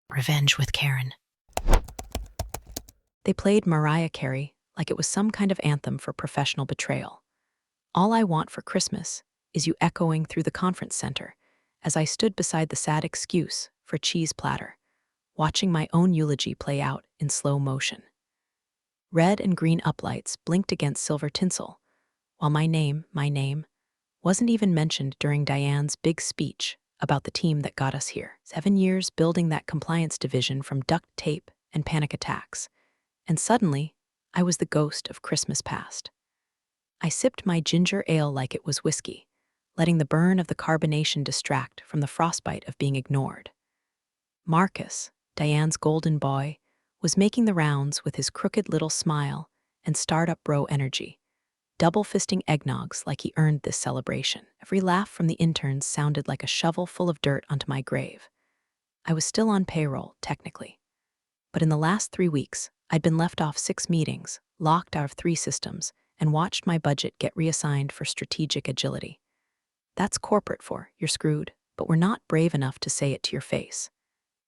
Revenge with Karen. They played Mariah Carey like it was some kind of anthem for professional betrayal. All I want for Christmas is you echoing through the conference center as I stood beside the sad excuse for cheese platter, watching my own eulogy play out in slow motion. Red and green uplights blinked against silver tinsel, while my name, wasn't even mentioned during Diane's big speech about the team that got us here. 7 years building that compliance division from duct tape and panic attacks. And suddenly, I was the ghost of Christmas past. I sipped my ginger ale like it was whiskey, letting the burn of the carbonation distract from the frostbite of being ignored. Marcus, Diane's golden boy, was making the rounds with his crooked little smile and startup bro energy, double-fisting eggnogs like he earned this celebration. Every laugh from the interns sounded like a shovel full of dirt onto my grave. I was still on payroll, technically. But in the last 3 weeks, I'd been left off 6 meetings, locked out of 3 systems, and watched my budget get reassigned for strategic agility. That's corporate for, you're screwed, but we're not brave enough to say it to your face.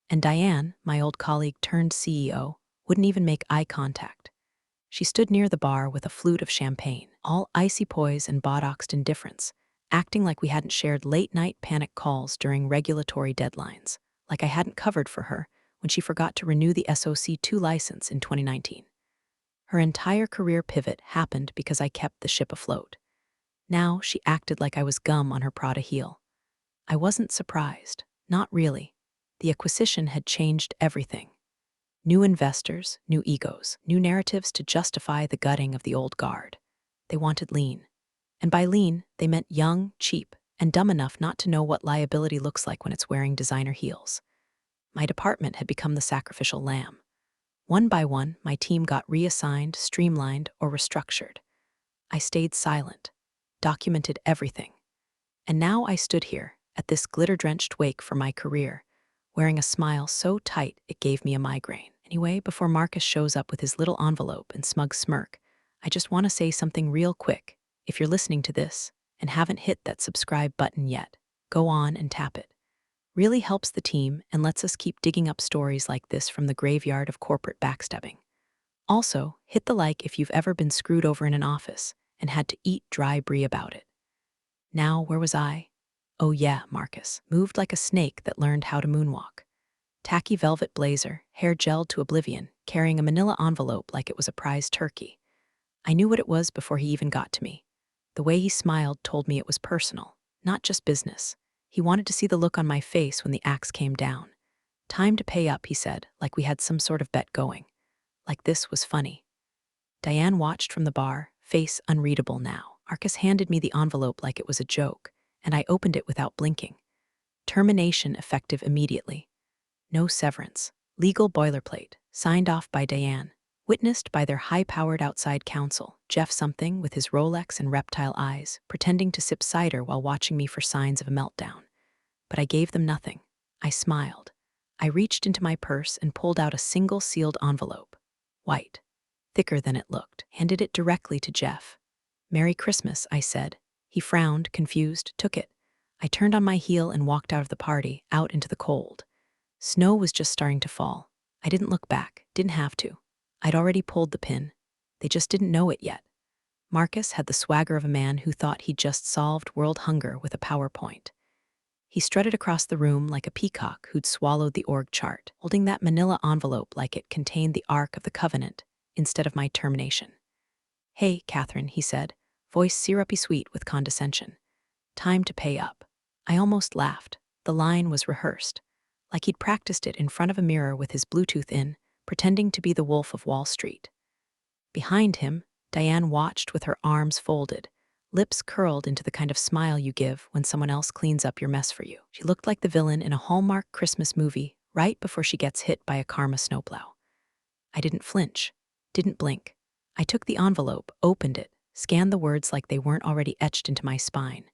And Diane, my old colleague turned CEO, wouldn't even make eye contact. She stood near the bar with a flute of champagne, all icy poise and botoxed indifference, acting like we hadn't shared late-night panic calls during regulatory deadlines, like I hadn't covered for her when she forgot to renew the SOC2 license in 2019. Her entire career pivot happened because I kept the ship afloat. Now she acted like I was gum on her Prada heel. I wasn't surprised, not really. The acquisition had changed everything. New investors, new egos, new narratives to justify the gutting of the old guard. They wanted lean. And by lean, they meant young, cheap, and dumb enough not to know what liability looks like when it's wearing designer heels. My department had become the sacrificial lamb. One by one, my team got reassigned, streamlined, or restructured. I stayed silent, documented everything. And now I stood here, at this glitter-drenched wake for my career, wearing a smile so tight it gave me a migraine. Anyway, before Marcus shows up with his little envelope and smug smirk, I just want to say something real quick. If you're listening to this and haven't hit that subscribe button yet, go on and tap it. Really helps the team and lets us keep digging up stories like this from the graveyard of corporate backstabbing. Also, hit the like if you've ever been screwed over in an office and had to eat dry brie about it. Now, where was I? Oh yeah, Marcus, moved like a snake that learned how to moonwalk. Tacky velvet blazer, hair gelled to oblivion, carrying a manila envelope like it was a prize turkey. I knew what it was before he even got to me. The way he smiled told me it was personal, not just business. He wanted to see the look on my face when the axe came down. Time to pay up, he said, like we had some sort of bet going. Like this was funny. Diane watched from the bar, face unreadable now. Marcus handed me the envelope like it was a joke, and I opened it without blinking. Termination effective immediately. No severance. Legal boilerplate, signed off by Diane, witnessed by their high-powered outside counsel, Jeff something with his Rolex and reptile eyes, pretending to sip cider while watching me for signs of a meltdown. But I gave them nothing. I smiled. I reached into my purse and pulled out a single sealed envelope. White. Thicker than it looked. Handed it directly to Jeff. "Merry Christmas," I said. He frowned, confused, took it. I turned on my heel and walked out of the party, out into the cold. Snow was just starting to fall. I didn't look back, didn't have to. I'd already pulled the pin. They just didn't know it yet. Marcus had the swagger of a man who thought he'd just solved world hunger with a PowerPoint. He strutted across the room like a peacock who'd swallowed the org chart, holding that manila envelope like it contained the Ark of the Covenant instead of my termination. "Hey, Kathryn," he said, voice syrupy sweet with condescension. "Time to pay up." I almost laughed. The line was rehearsed, like he'd practiced it in front of a mirror with his Bluetooth in, pretending to be the Wolf of Wall Street. Behind him, Diane watched with her arms folded, lips curled into the kind of smile you give when someone else cleans up your mess for you. She looked like the villain in a Hallmark Christmas movie right before she gets hit by a karma snowplow. I didn't flinch, didn't blink. I took the envelope, opened it, scanned the words like they weren't already etched into my spine.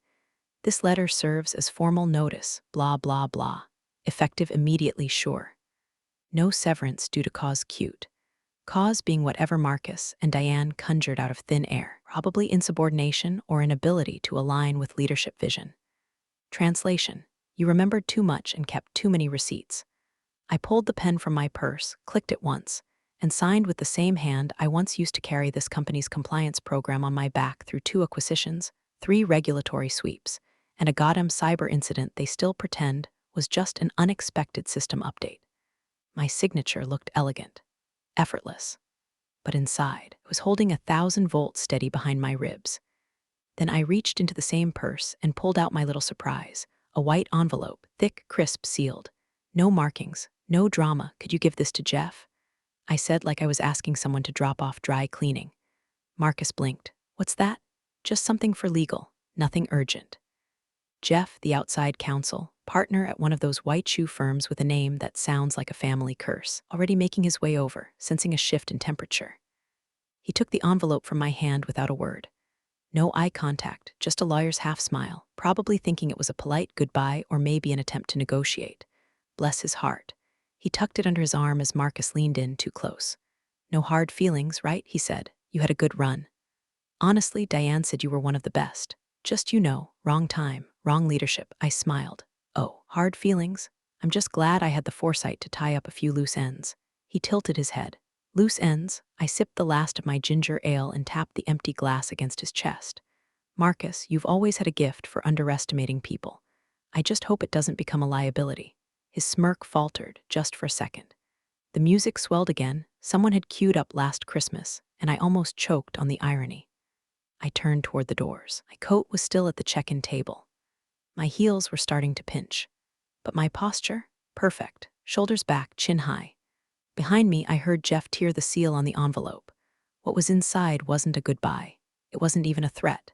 "This letter serves as formal notice, blah, blah, blah. Effective immediately, sure. No severance due to cause cute." Cause being whatever Marcus and Diane conjured out of thin air, probably insubordination or inability to align with leadership vision. Translation: you remembered too much and kept too many receipts. I pulled the pen from my purse, clicked it once, and signed with the same hand I once used to carry this company's compliance program on my back through 2 acquisitions, 3 regulatory sweeps, and a goddamn cyber incident they still pretend was just an unexpected system update. My signature looked elegant, effortless, but inside, it was holding 1,000 volts steady behind my ribs. Then I reached into the same purse and pulled out my little surprise, a white envelope, thick, crisp, sealed. No markings, no drama. Could you give this to Jeff? I said like I was asking someone to drop off dry cleaning. Marcus blinked. What's that? Just something for legal, nothing urgent. Jeff, the outside counsel, partner at one of those white shoe firms with a name that sounds like a family curse, already making his way over, sensing a shift in temperature. He took the envelope from my hand without a word. No eye contact, just a lawyer's half smile, probably thinking it was a polite goodbye or maybe an attempt to negotiate. Bless his heart. He tucked it under his arm as Marcus leaned in too close. No hard feelings, right? He said. You had a good run. Honestly, Diane said you were one of the best. Just wrong time, wrong leadership. I smiled. Oh, hard feelings? I'm just glad I had the foresight to tie up a few loose ends. He tilted his head. Loose ends? I sipped the last of my ginger ale and tapped the empty glass against his chest. Marcus, you've always had a gift for underestimating people. I just hope it doesn't become a liability. His smirk faltered, just for a second. The music swelled again. Someone had queued up Last Christmas, and I almost choked on the irony. I turned toward the doors. My coat was still at the check-in table. My heels were starting to pinch. But my posture? Perfect. Shoulders back, chin high. Behind me, I heard Jeff tear the seal on the envelope. What was inside wasn't a goodbye. It wasn't even a threat.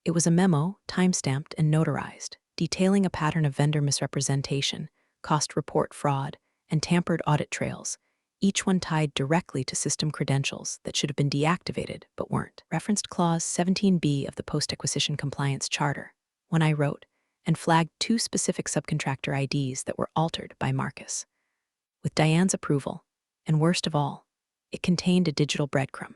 It was a memo, time-stamped and notarized, detailing a pattern of vendor misrepresentation, cost report fraud, and tampered audit trails, each one tied directly to system credentials that should have been deactivated but weren't. Referenced Clause 17B of the Post-Acquisition Compliance Charter, when I wrote, and flagged 2 specific subcontractor IDs that were altered by Marcus. With Diane's approval, and worst of all, it contained a digital breadcrumb.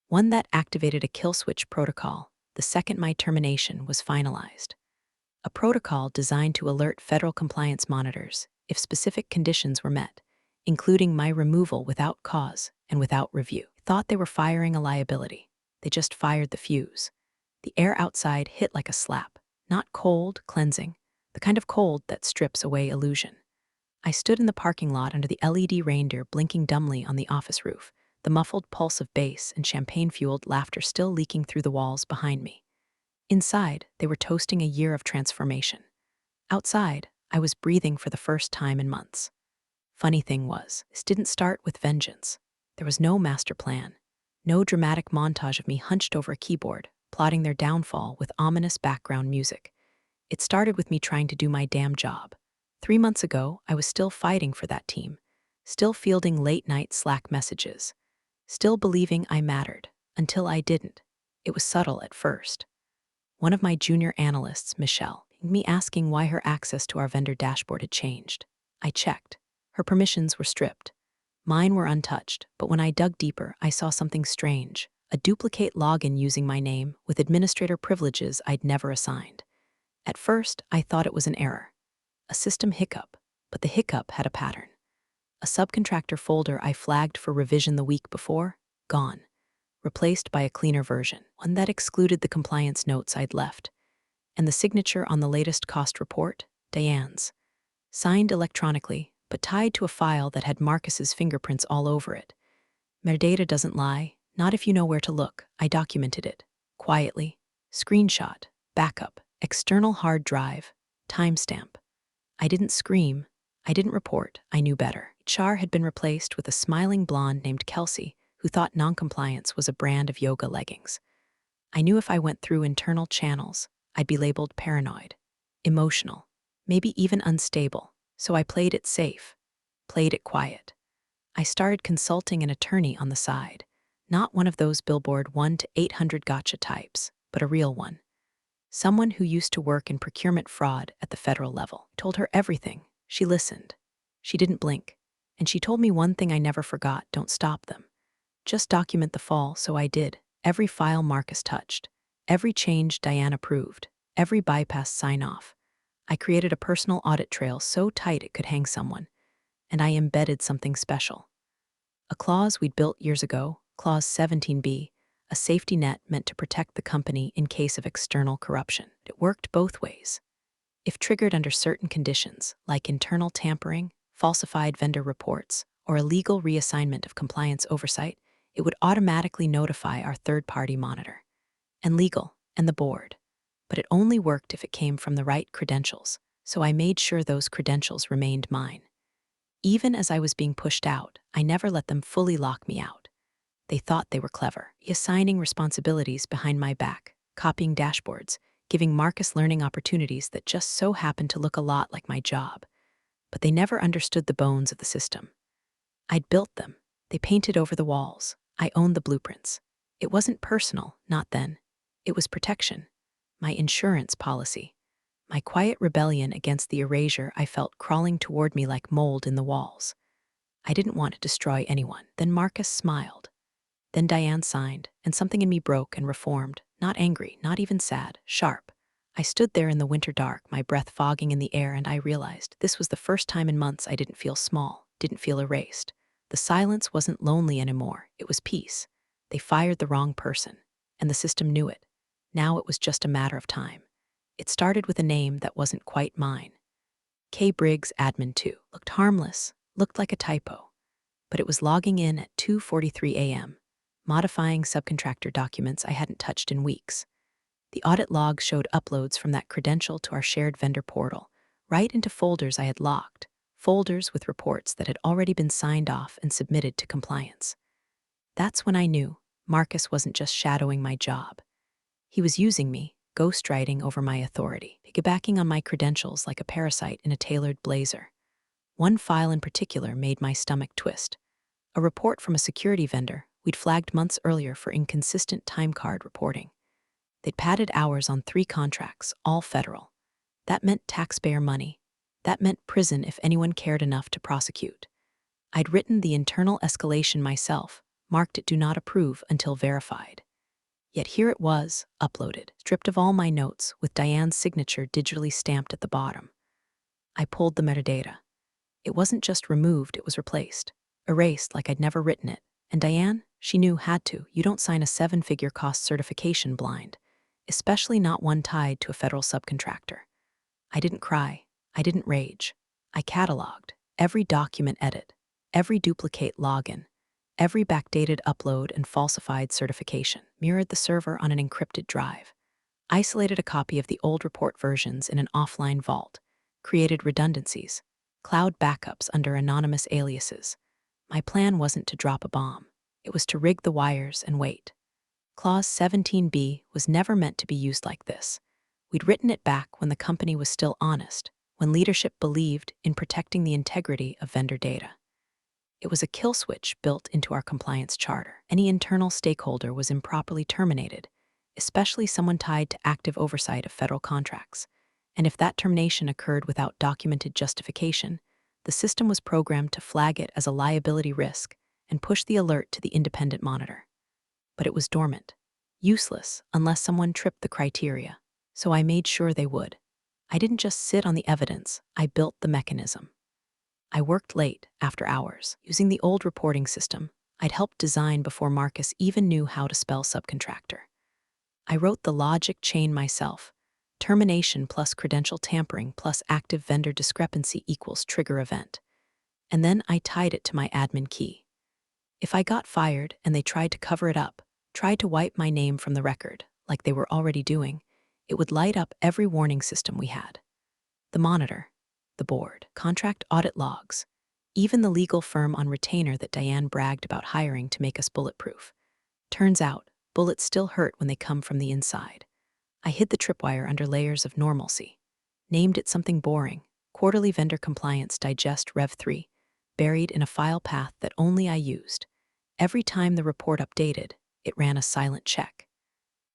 One that activated a kill switch protocol the second my termination was finalized. A protocol designed to alert federal compliance monitors if specific conditions were met, including my removal without cause and without review. I thought they were firing a liability. They just fired the fuse. The air outside hit like a slap, not cold, cleansing, the kind of cold that strips away illusion. I stood in the parking lot under the LED reindeer blinking dumbly on the office roof, the muffled pulse of bass and champagne-fueled laughter still leaking through the walls behind me. Inside, they were toasting a year of transformation. Outside, I was breathing for the first time in months. Funny thing was, this didn't start with vengeance. There was no master plan, no dramatic montage of me hunched over a keyboard, plotting their downfall with ominous background music. It started with me trying to do my damn job. 3 months ago, I was still fighting for that team, still fielding late-night Slack messages, still believing I mattered, until I didn't. It was subtle at first. One of my junior analysts, Michelle, pinged me asking why her access to our vendor dashboard had changed. I checked. Her permissions were stripped. Mine were untouched, but when I dug deeper, I saw something strange, a duplicate login using my name with administrator privileges I'd never assigned. At first, I thought it was an error, a system hiccup, but the hiccup had a pattern. A subcontractor folder I flagged for revision the week before, gone, replaced by a cleaner version, one that excluded the compliance notes I'd left, and the signature on the latest cost report, Diane's, signed electronically, but tied to a file that had Marcus's fingerprints all over it. Metadata doesn't lie, not if you know where to look. I documented it, quietly, screenshot, backup, external hard drive, timestamp. I didn't scream, I didn't report, I knew better. HR had been replaced with a smiling blonde named Kelsey, who thought noncompliance was a brand of yoga leggings. I knew if I went through internal channels, I'd be labeled paranoid, emotional, maybe even unstable, so I played it safe, played it quiet. I started consulting an attorney on the side, not one of those billboard 1 to 800 gotcha types, but a real one. Someone who used to work in procurement fraud at the federal level. Told her everything. She listened. She didn't blink. And she told me one thing I never forgot: don't stop them. Just document the fall, so I did. Every file Marcus touched, every change Diane approved, every bypass sign-off. I created a personal audit trail so tight it could hang someone. and I embedded something special. A clause we'd built years ago, Clause 17B, a safety net meant to protect the company in case of external corruption. It worked both ways. If triggered under certain conditions, like internal tampering, falsified vendor reports, or illegal reassignment of compliance oversight, it would automatically notify our third-party monitor, and legal, and the board. But it only worked if it came from the right credentials, so I made sure those credentials remained mine. Even as I was being pushed out, I never let them fully lock me out. They thought they were clever, assigning responsibilities behind my back, copying dashboards, giving Marcus learning opportunities that just so happened to look a lot like my job. But they never understood the bones of the system. I'd built them. They painted over the walls. I owned the blueprints. It wasn't personal, not then. It was protection. My insurance policy. My quiet rebellion against the erasure I felt crawling toward me like mold in the walls. I didn't want to destroy anyone. Then Marcus smiled. Then Diane signed, and something in me broke and reformed, not angry, not even sad, sharp. I stood there in the winter dark, my breath fogging in the air, and I realized this was the first time in months I didn't feel small, didn't feel erased. The silence wasn't lonely anymore, it was peace. They fired the wrong person, and the system knew it. Now it was just a matter of time. It started with a name that wasn't quite mine. K. Briggs Admin 2 looked harmless, looked like a typo. But it was logging in at 2:43 a.m., modifying subcontractor documents I hadn't touched in weeks. The audit logs showed uploads from that credential to our shared vendor portal, right into folders I had locked, folders with reports that had already been signed off and submitted to compliance. That's when I knew Marcus wasn't just shadowing my job. He was using me, ghostwriting over my authority, piggybacking on my credentials like a parasite in a tailored blazer. One file in particular made my stomach twist. A report from a security vendor we'd flagged months earlier for inconsistent time card reporting. They'd padded hours on 3 contracts, all federal. That meant taxpayer money. That meant prison if anyone cared enough to prosecute. I'd written the internal escalation myself, marked it do not approve until verified. Yet here it was, uploaded, stripped of all my notes, with Diane's signature digitally stamped at the bottom. I pulled the metadata. It wasn't just removed, it was replaced, erased like I'd never written it. And Diane, she knew, had to. You don't sign a 7-figure cost certification blind, especially not one tied to a federal subcontractor. I didn't cry. I didn't rage. I cataloged every document edit, every duplicate login, every backdated upload and falsified certification, mirrored the server on an encrypted drive, isolated a copy of the old report versions in an offline vault, created redundancies, cloud backups under anonymous aliases. My plan wasn't to drop a bomb. It was to rig the wires and wait. Clause 17B was never meant to be used like this. We'd written it back when the company was still honest, when leadership believed in protecting the integrity of vendor data. It was a kill switch built into our compliance charter. Any internal stakeholder was improperly terminated, especially someone tied to active oversight of federal contracts. And if that termination occurred without documented justification, the system was programmed to flag it as a liability risk and push the alert to the independent monitor. But it was dormant, useless unless someone tripped the criteria, so I made sure they would. I didn't just sit on the evidence, I built the mechanism. I worked late, after hours, using the old reporting system I'd helped design before Marcus even knew how to spell subcontractor. I wrote the logic chain myself. Termination plus credential tampering plus active vendor discrepancy equals trigger event. And then I tied it to my admin key. If I got fired and they tried to cover it up, tried to wipe my name from the record, like they were already doing, it would light up every warning system we had. The monitor, the board, contract audit logs, even the legal firm on retainer that Diane bragged about hiring to make us bulletproof. Turns out, bullets still hurt when they come from the inside. I hid the tripwire under layers of normalcy, named it something boring, quarterly vendor compliance digest Rev 3, buried in a file path that only I used. Every time the report updated, it ran a silent check.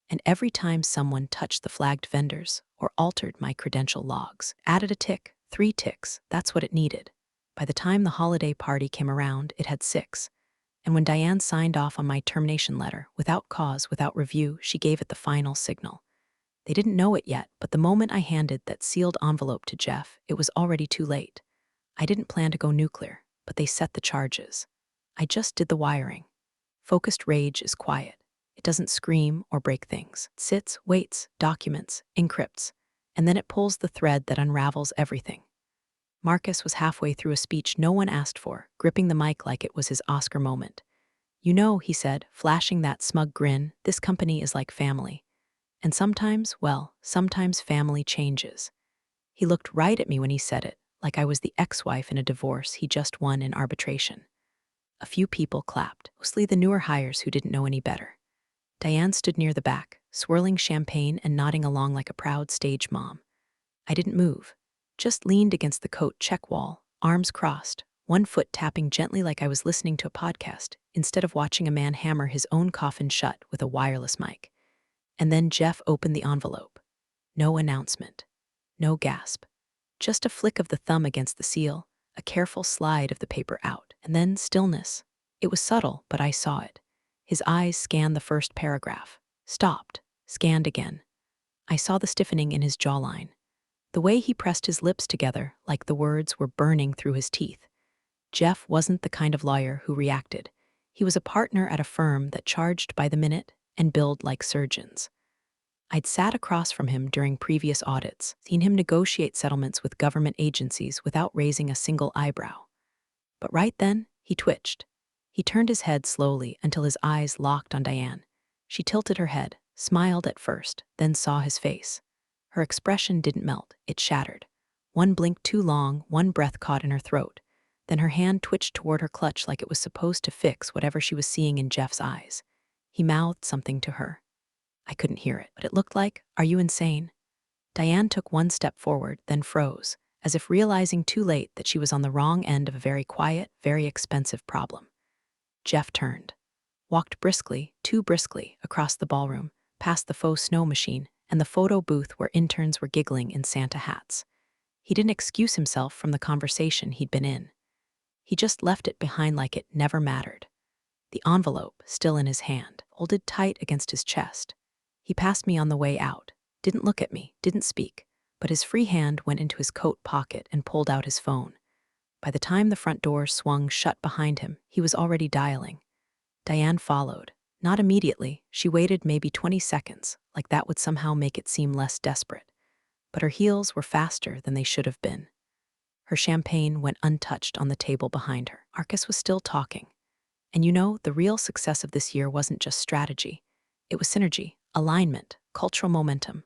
And every time someone touched the flagged vendors or altered my credential logs, added a tick, 3 ticks, that's what it needed. By the time the holiday party came around, it had 6. And when Diane signed off on my termination letter, without cause, without review, she gave it the final signal. They didn't know it yet, but the moment I handed that sealed envelope to Jeff, it was already too late. I didn't plan to go nuclear. but they set the charges. I just did the wiring. Focused rage is quiet. It doesn't scream or break things. It sits, waits, documents, encrypts, and then it pulls the thread that unravels everything. Marcus was halfway through a speech no one asked for, gripping the mic like it was his Oscar moment. "You know," he said, flashing that smug grin, "this company is like family. And sometimes, well, sometimes family changes." He looked right at me when he said it, like I was the ex-wife in a divorce he just won in arbitration. A few people clapped, mostly the newer hires who didn't know any better. Diane stood near the back, swirling champagne and nodding along like a proud stage mom. I didn't move, just leaned against the coat check wall, arms crossed, one foot tapping gently like I was listening to a podcast, instead of watching a man hammer his own coffin shut with a wireless mic. And then Jeff opened the envelope. No announcement. No gasp. Just a flick of the thumb against the seal, a careful slide of the paper out, and then stillness. It was subtle, but I saw it. His eyes scanned the first paragraph, stopped, scanned again. I saw the stiffening in his jawline, the way he pressed his lips together like the words were burning through his teeth. Jeff wasn't the kind of lawyer who reacted. He was a partner at a firm that charged by the minute and billed like surgeons. I'd sat across from him during previous audits, seen him negotiate settlements with government agencies without raising a single eyebrow. But right then, he twitched. He turned his head slowly until his eyes locked on Diane. She tilted her head, smiled at first, then saw his face. Her expression didn't melt, it shattered. One blink too long, one breath caught in her throat. Then her hand twitched toward her clutch like it was supposed to fix whatever she was seeing in Jeff's eyes. He mouthed something to her. I couldn't hear it, but it looked like, "Are you insane?" Diane took one step forward, then froze, as if realizing too late that she was on the wrong end of a very quiet, very expensive problem. Jeff turned, walked briskly, too briskly, across the ballroom, past the faux snow machine and the photo booth where interns were giggling in Santa hats. He didn't excuse himself from the conversation he'd been in. He just left it behind like it never mattered. The envelope, still in his hand, folded tight against his chest. He passed me on the way out, didn't look at me, didn't speak, but his free hand went into his coat pocket and pulled out his phone. By the time the front door swung shut behind him, he was already dialing. Diane followed. Not immediately, she waited maybe 20 seconds, like that would somehow make it seem less desperate. But her heels were faster than they should have been. Her champagne went untouched on the table behind her. Marcus was still talking. And you know, the real success of this year wasn't just strategy. It was synergy, alignment, cultural momentum.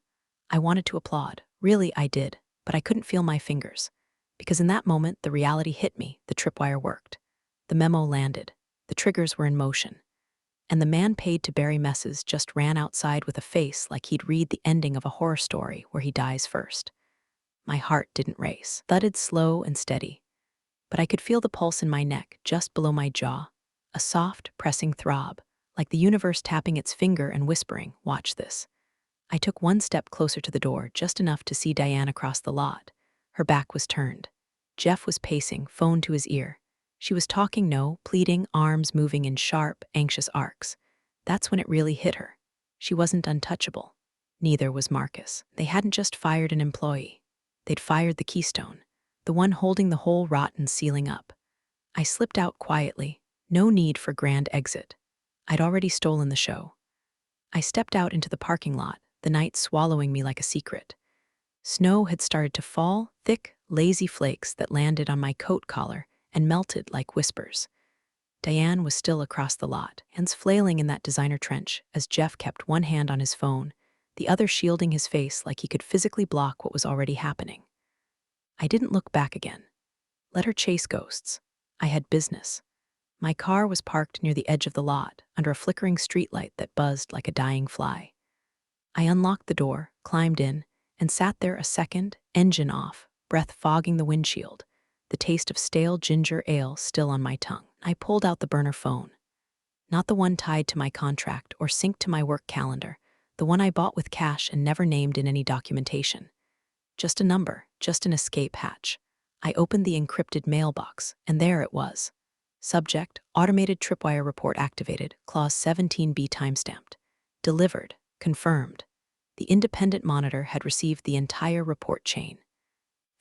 I wanted to applaud. Really, I did, but I couldn't feel my fingers. Because in that moment, the reality hit me, the tripwire worked. The memo landed. The triggers were in motion. And the man paid to bury messes just ran outside with a face like he'd read the ending of a horror story where he dies first. My heart didn't race, thudded slow and steady. But I could feel the pulse in my neck, just below my jaw. A soft, pressing throb, like the universe tapping its finger and whispering, "Watch this." I took one step closer to the door, just enough to see Diane across the lot. Her back was turned. Jeff was pacing, phone to his ear. She was talking, no, pleading, arms moving in sharp, anxious arcs. That's when it really hit her. She wasn't untouchable. Neither was Marcus. They hadn't just fired an employee. They'd fired the keystone, the one holding the whole rotten ceiling up. I slipped out quietly. No need for grand exit. I'd already stolen the show. I stepped out into the parking lot, the night swallowing me like a secret. Snow had started to fall, thick, lazy flakes that landed on my coat collar and melted like whispers. Diane was still across the lot, hands flailing in that designer trench as Jeff kept one hand on his phone, the other shielding his face like he could physically block what was already happening. I didn't look back again. Let her chase ghosts. I had business. My car was parked near the edge of the lot, under a flickering streetlight that buzzed like a dying fly. I unlocked the door, climbed in, and sat there a second, engine off, breath fogging the windshield, the taste of stale ginger ale still on my tongue. I pulled out the burner phone. Not the one tied to my contract or synced to my work calendar, the one I bought with cash and never named in any documentation. Just a number, just an escape hatch. I opened the encrypted mailbox, and there it was. Subject, automated tripwire report activated, clause 17B timestamped. Delivered, confirmed. The independent monitor had received the entire report chain.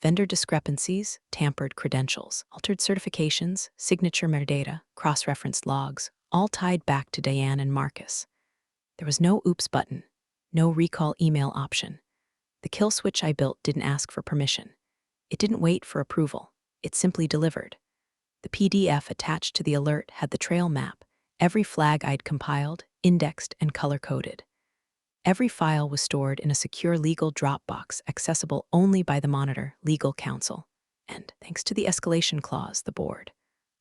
vendor discrepancies, tampered credentials, altered certifications, signature metadata, cross-referenced logs, all tied back to Diane and Marcus. There was no oops button, no recall email option. The kill switch I built didn't ask for permission. It didn't wait for approval. It simply delivered. The PDF attached to the alert had the trail map, every flag I'd compiled, indexed, and color-coded. Every file was stored in a secure legal Dropbox accessible only by the monitor, legal counsel. And, thanks to the escalation clause, the board,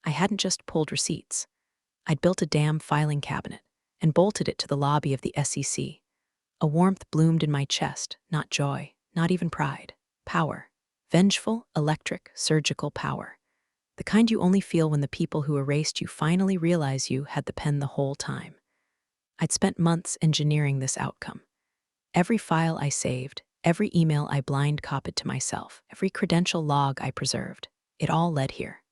I hadn't just pulled receipts. I'd built a damn filing cabinet and bolted it to the lobby of the SEC. A warmth bloomed in my chest, not joy, not even pride. Power. Vengeful, electric, surgical power. The kind you only feel when the people who erased you finally realize you had the pen the whole time. I'd spent months engineering this outcome. Every file I saved, every email I blind copied to myself, every credential log I preserved, it all led here.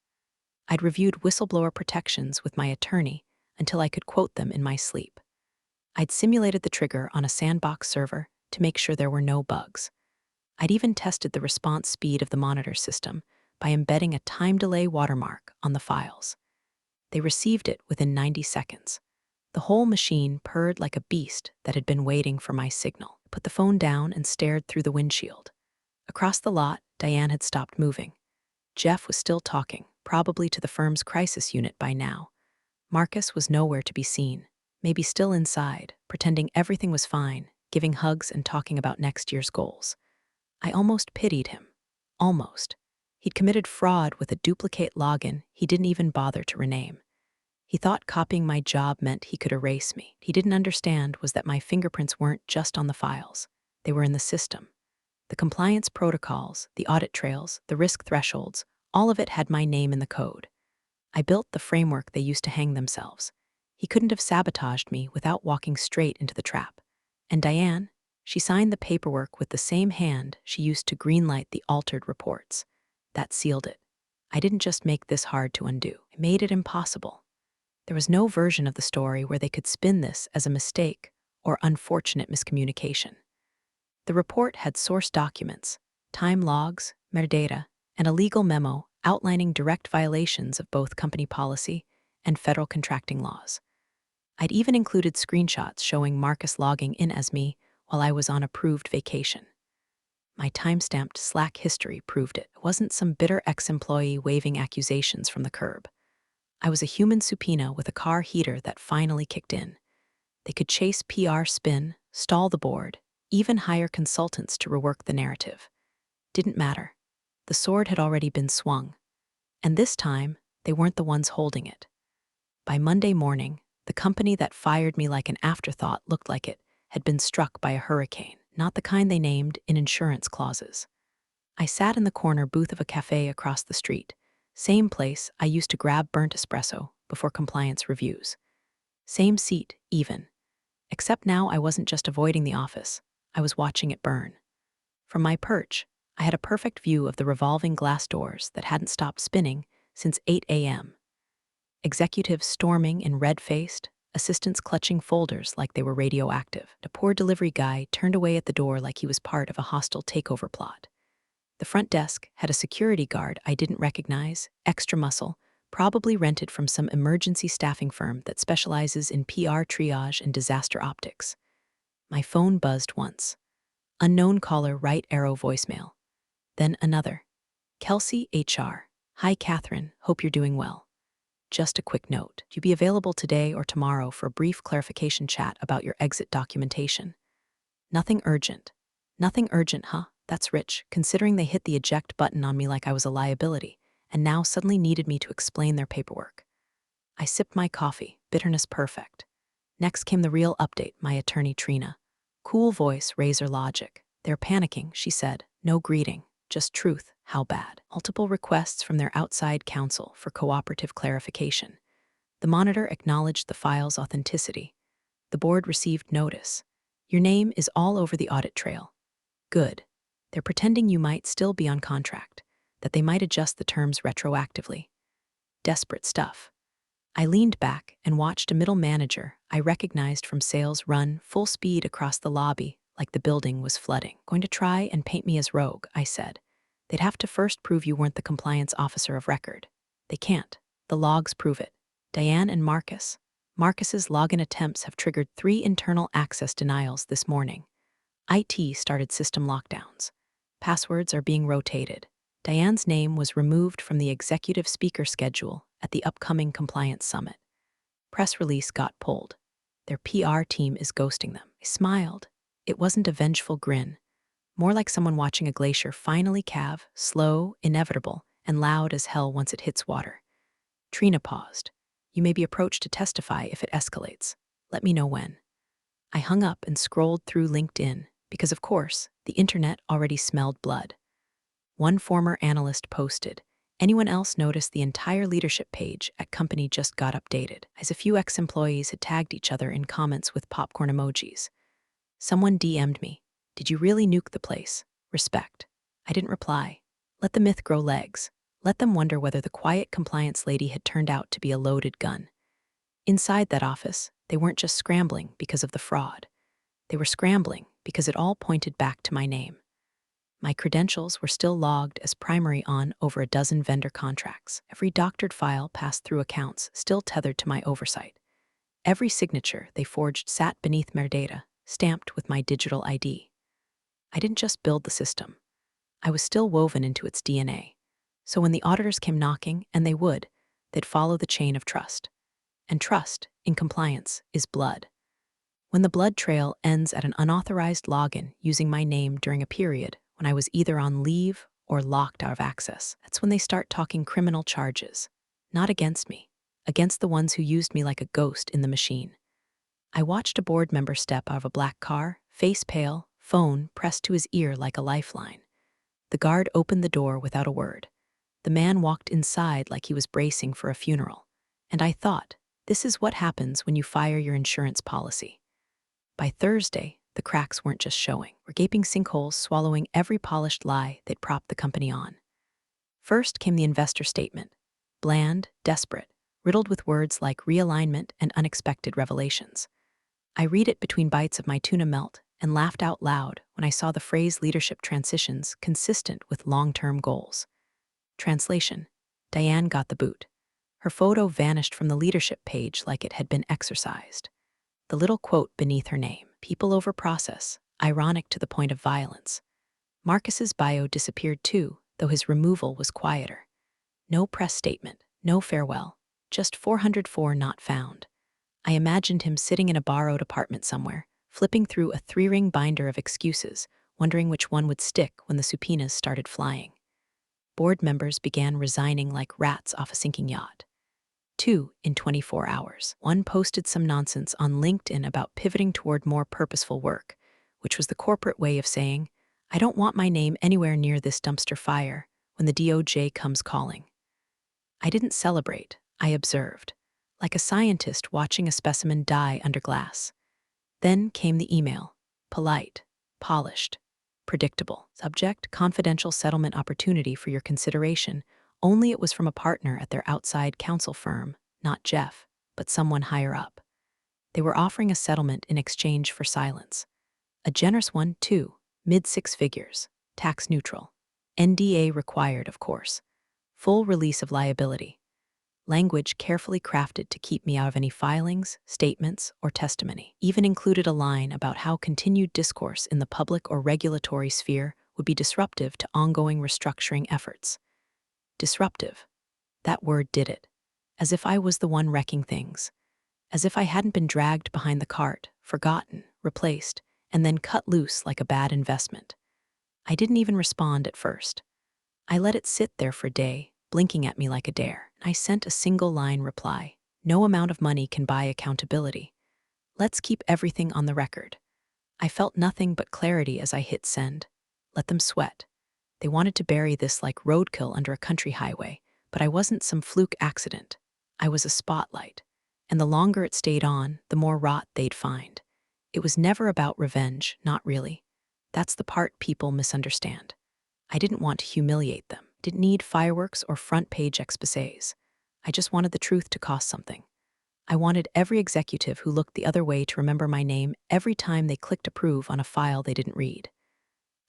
I'd reviewed whistleblower protections with my attorney until I could quote them in my sleep. I'd simulated the trigger on a sandbox server to make sure there were no bugs. I'd even tested the response speed of the monitor system by embedding a time delay watermark on the files. They received it within 90 seconds. The whole machine purred like a beast that had been waiting for my signal. I put the phone down and stared through the windshield. Across the lot, Diane had stopped moving. Jeff was still talking, probably to the firm's crisis unit by now. Marcus was nowhere to be seen, maybe still inside, pretending everything was fine, giving hugs and talking about next year's goals. I almost pitied him. Almost. He'd committed fraud with a duplicate login he didn't even bother to rename. He thought copying my job meant he could erase me. He didn't understand was that my fingerprints weren't just on the files. They were in the system. The compliance protocols, the audit trails, the risk thresholds, all of it had my name in the code. I built the framework they used to hang themselves. He couldn't have sabotaged me without walking straight into the trap. And Diane, she signed the paperwork with the same hand she used to greenlight the altered reports. That sealed it. I didn't just make this hard to undo. I made it impossible. There was no version of the story where they could spin this as a mistake or unfortunate miscommunication. The report had source documents, time logs, metadata, and a legal memo outlining direct violations of both company policy and federal contracting laws. I'd even included screenshots showing Marcus logging in as me while I was on approved vacation. My time-stamped Slack history proved it. It wasn't some bitter ex-employee waving accusations from the curb. I was a human subpoena with a car heater that finally kicked in. They could chase PR spin, stall the board, even hire consultants to rework the narrative. Didn't matter. The sword had already been swung. And this time, they weren't the ones holding it. By Monday morning, the company that fired me like an afterthought looked like it had been struck by a hurricane, not the kind they named in insurance clauses. I sat in the corner booth of a cafe across the street, same place I used to grab burnt espresso before compliance reviews. Same seat, even. Except now I wasn't just avoiding the office, I was watching it burn. From my perch, I had a perfect view of the revolving glass doors that hadn't stopped spinning since 8 a.m. Executives storming and red-faced, assistants clutching folders like they were radioactive. A poor delivery guy turned away at the door like he was part of a hostile takeover plot. The front desk had a security guard I didn't recognize, extra muscle, probably rented from some emergency staffing firm that specializes in PR triage and disaster optics. My phone buzzed once. Unknown caller, right arrow voicemail. Then another. Kelsey, HR. Hi, Kathryn. Hope you're doing well. Just a quick note. You be available today or tomorrow for a brief clarification chat about your exit documentation. Nothing urgent. Nothing urgent, huh? That's rich, considering they hit the eject button on me like I was a liability, and now suddenly needed me to explain their paperwork. I sipped my coffee, bitterness perfect. Next came the real update, my attorney Trina. Cool voice, razor logic. They're panicking, she said. No greeting, just truth. How bad? Multiple requests from their outside counsel for cooperative clarification. The monitor acknowledged the file's authenticity. The board received notice. Your name is all over the audit trail. Good. They're pretending you might still be on contract, that they might adjust the terms retroactively. Desperate stuff. I leaned back and watched a middle manager I recognized from sales run full speed across the lobby like the building was flooding. Going to try and paint me as rogue, I said. They'd have to first prove you weren't the compliance officer of record. They can't. The logs prove it. Diane and Marcus. Marcus's login attempts have triggered 3 internal access denials this morning. IT started system lockdowns. Passwords are being rotated. Diane's name was removed from the executive speaker schedule at the upcoming compliance summit. Press release got pulled. Their PR team is ghosting them. I smiled. It wasn't a vengeful grin. More like someone watching a glacier finally calve, slow, inevitable, and loud as hell once it hits water. Trina paused. You may be approached to testify if it escalates. Let me know when. I hung up and scrolled through LinkedIn because, of course, the internet already smelled blood. One former analyst posted, anyone else notice the entire leadership page at company just got updated, as a few ex-employees had tagged each other in comments with popcorn emojis. Someone DM'd me, did you really nuke the place? Respect. I didn't reply. Let the myth grow legs. Let them wonder whether the quiet compliance lady had turned out to be a loaded gun. Inside that office, they weren't just scrambling because of the fraud. They were scrambling because it all pointed back to my name. My credentials were still logged as primary on over a dozen vendor contracts. Every doctored file passed through accounts still tethered to my oversight. Every signature they forged sat beneath their data, stamped with my digital ID. I didn't just build the system. I was still woven into its DNA. So when the auditors came knocking, and they would, they'd follow the chain of trust. And trust, in compliance, is blood. When the blood trail ends at an unauthorized login using my name during a period when I was either on leave or locked out of access, that's when they start talking criminal charges. Not against me, against the ones who used me like a ghost in the machine. I watched a board member step out of a black car, face pale, phone pressed to his ear like a lifeline. The guard opened the door without a word. The man walked inside like he was bracing for a funeral. And I thought, this is what happens when you fire your insurance policy. By Thursday, the cracks weren't just showing, were gaping sinkholes swallowing every polished lie they'd propped the company on. First came the investor statement, bland, desperate, riddled with words like realignment and unexpected revelations. I read it between bites of my tuna melt and laughed out loud when I saw the phrase leadership transitions consistent with long-term goals. Translation: Diane got the boot. Her photo vanished from the leadership page like it had been exorcised. The little quote beneath her name, people over process, ironic to the point of violence. Marcus's bio disappeared too, though his removal was quieter. No press statement, no farewell, just 404 not found. I imagined him sitting in a borrowed apartment somewhere, flipping through a 3-ring binder of excuses, wondering which one would stick when the subpoenas started flying. Board members began resigning like rats off a sinking yacht. 2 in 24 hours. One posted some nonsense on LinkedIn about pivoting toward more purposeful work, which was the corporate way of saying, I don't want my name anywhere near this dumpster fire when the DOJ comes calling. I didn't celebrate, I observed, like a scientist watching a specimen die under glass. Then came the email, polite, polished, predictable. Subject, confidential settlement opportunity for your consideration. Only it was from a partner at their outside counsel firm, not Jeff, but someone higher up. They were offering a settlement in exchange for silence. A generous one, too, mid-6 figures, tax neutral. NDA required, of course. Full release of liability. Language carefully crafted to keep me out of any filings, statements, or testimony. Even included a line about how continued discourse in the public or regulatory sphere would be disruptive to ongoing restructuring efforts. Disruptive. That word did it. As if I was the one wrecking things. As if I hadn't been dragged behind the cart, forgotten, replaced, and then cut loose like a bad investment. I didn't even respond at first. I let it sit there for a day, blinking at me like a dare. I sent a single-line reply. No amount of money can buy accountability. Let's keep everything on the record. I felt nothing but clarity as I hit send. Let them sweat. They wanted to bury this like roadkill under a country highway, but I wasn't some fluke accident. I was a spotlight. And the longer it stayed on, the more rot they'd find. It was never about revenge, not really. That's the part people misunderstand. I didn't want to humiliate them, didn't need fireworks or front-page exposés. I just wanted the truth to cost something. I wanted every executive who looked the other way to remember my name every time they clicked approve on a file they didn't read.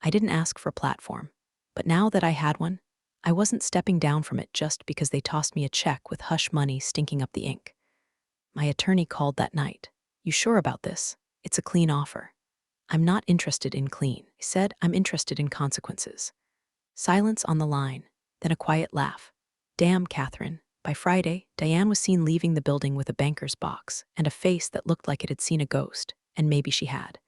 I didn't ask for a platform, But now that I had one, I wasn't stepping down from it just because they tossed me a check with hush money stinking up the ink. My attorney called that night. "You sure about this? It's a clean offer." "I'm not interested in clean," I said. "I'm interested in consequences." Silence on the line, then a quiet laugh. "Damn, Kathryn." By Friday, Diane was seen leaving the building with a banker's box and a face that looked like it had seen a ghost, and maybe she had.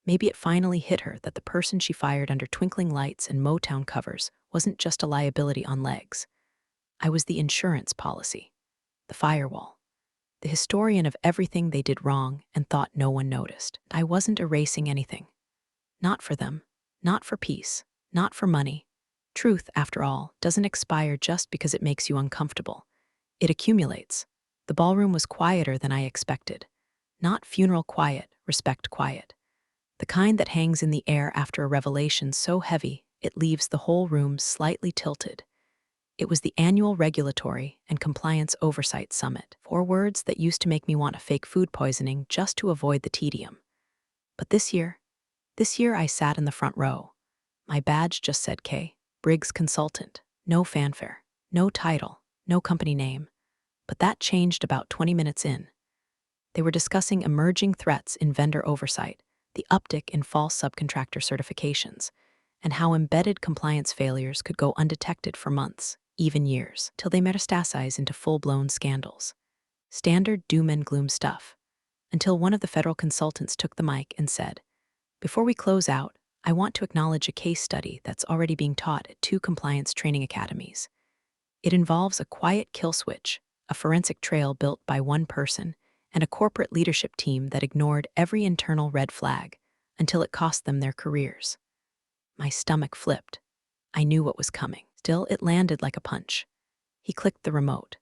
Maybe it finally hit her that the person she fired under twinkling lights and Motown covers wasn't just a liability on legs. I was the insurance policy, the firewall, the historian of everything they did wrong and thought no one noticed. I wasn't erasing anything. Not for them, not for peace, not for money. Truth, after all, doesn't expire just because it makes you uncomfortable. It accumulates. The ballroom was quieter than I expected. Not funeral quiet, respect quiet. The kind that hangs in the air after a revelation so heavy it leaves the whole room slightly tilted. It was the annual Regulatory and Compliance Oversight Summit, 4 words that used to make me want a fake food poisoning just to avoid the tedium. But this year I sat in the front row. My badge just said K, Briggs Consultant. No fanfare, no title, no company name. But that changed about 20 minutes in. They were discussing emerging threats in vendor oversight, the uptick in false subcontractor certifications, and how embedded compliance failures could go undetected for months, even years, till they metastasize into full-blown scandals. Standard doom and gloom stuff. Until one of the federal consultants took the mic and said, "Before we close out, I want to acknowledge a case study that's already being taught at 2 compliance training academies. It involves a quiet kill switch, a forensic trail built by one person, and a corporate leadership team that ignored every internal red flag until it cost them their careers." My stomach flipped. I knew what was coming. Still, it landed like a punch. He clicked the remote.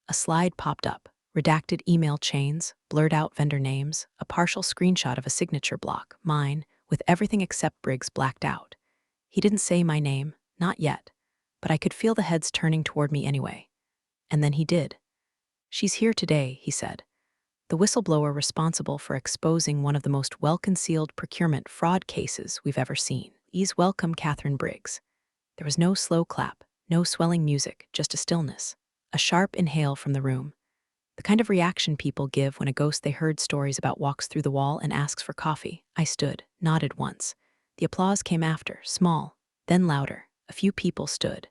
A slide popped up, redacted email chains, blurred out vendor names, a partial screenshot of a signature block, mine, with everything except Briggs blacked out. He didn't say my name, not yet, but I could feel the heads turning toward me anyway. And then he did. "She's here today," he said. "The whistleblower responsible for exposing one of the most well-concealed procurement fraud cases we've ever seen. Please welcome Kathryn Briggs." There was no slow clap, no swelling music, just a stillness. A sharp inhale from the room. The kind of reaction people give when a ghost they heard stories about walks through the wall and asks for coffee. I stood, nodded once. The applause came after, small, then louder. A few people stood.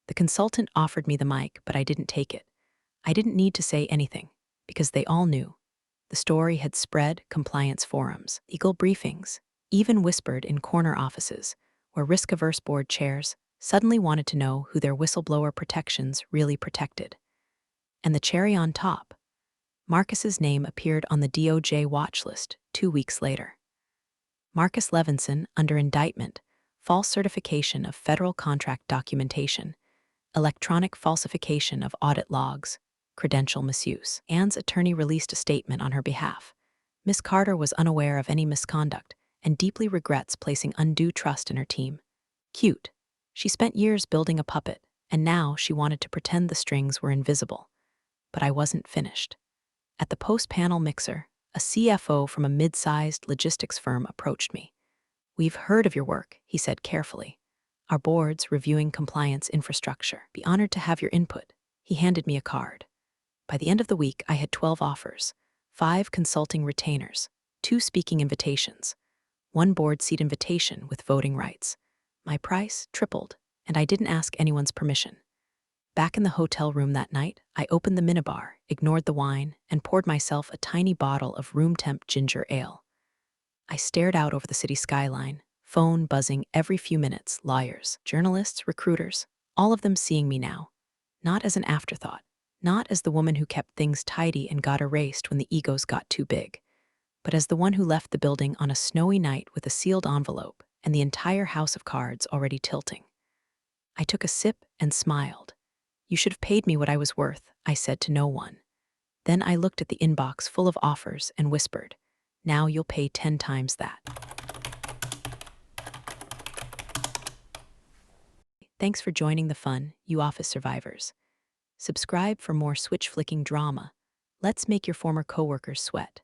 The consultant offered me the mic, but I didn't take it. I didn't need to say anything, because they all knew. The story had spread compliance forums, legal briefings, even whispered in corner offices, where risk-averse board chairs suddenly wanted to know who their whistleblower protections really protected. And the cherry on top, Marcus's name appeared on the DOJ watch list 2 weeks later. Marcus Levinson under indictment, false certification of federal contract documentation, electronic falsification of audit logs, credential misuse. Anne's attorney released a statement on her behalf. Miss Carter was unaware of any misconduct and deeply regrets placing undue trust in her team. Cute. She spent years building a puppet, and now she wanted to pretend the strings were invisible. But I wasn't finished. At the post-panel mixer, a CFO from a mid-sized logistics firm approached me. "We've heard of your work," he said carefully. "Our board's reviewing compliance infrastructure. Be honored to have your input." He handed me a card. By the end of the week, I had 12 offers, 5 consulting retainers, 2 speaking invitations, 1 board seat invitation with voting rights. My price tripled, and I didn't ask anyone's permission. Back in the hotel room that night, I opened the minibar, ignored the wine, and poured myself a tiny bottle of room-temp ginger ale. I stared out over the city skyline, phone buzzing every few minutes, lawyers, journalists, recruiters, all of them seeing me now. Not as an afterthought, not as the woman who kept things tidy and got erased when the egos got too big, but as the one who left the building on a snowy night with a sealed envelope and the entire house of cards already tilting. I took a sip and smiled. "You should have paid me what I was worth," I said to no one. Then I looked at the inbox full of offers and whispered, "Now you'll pay 10 times that." Thanks for joining the fun, you office survivors. Subscribe for more switch-flicking drama. Let's make your former coworkers sweat.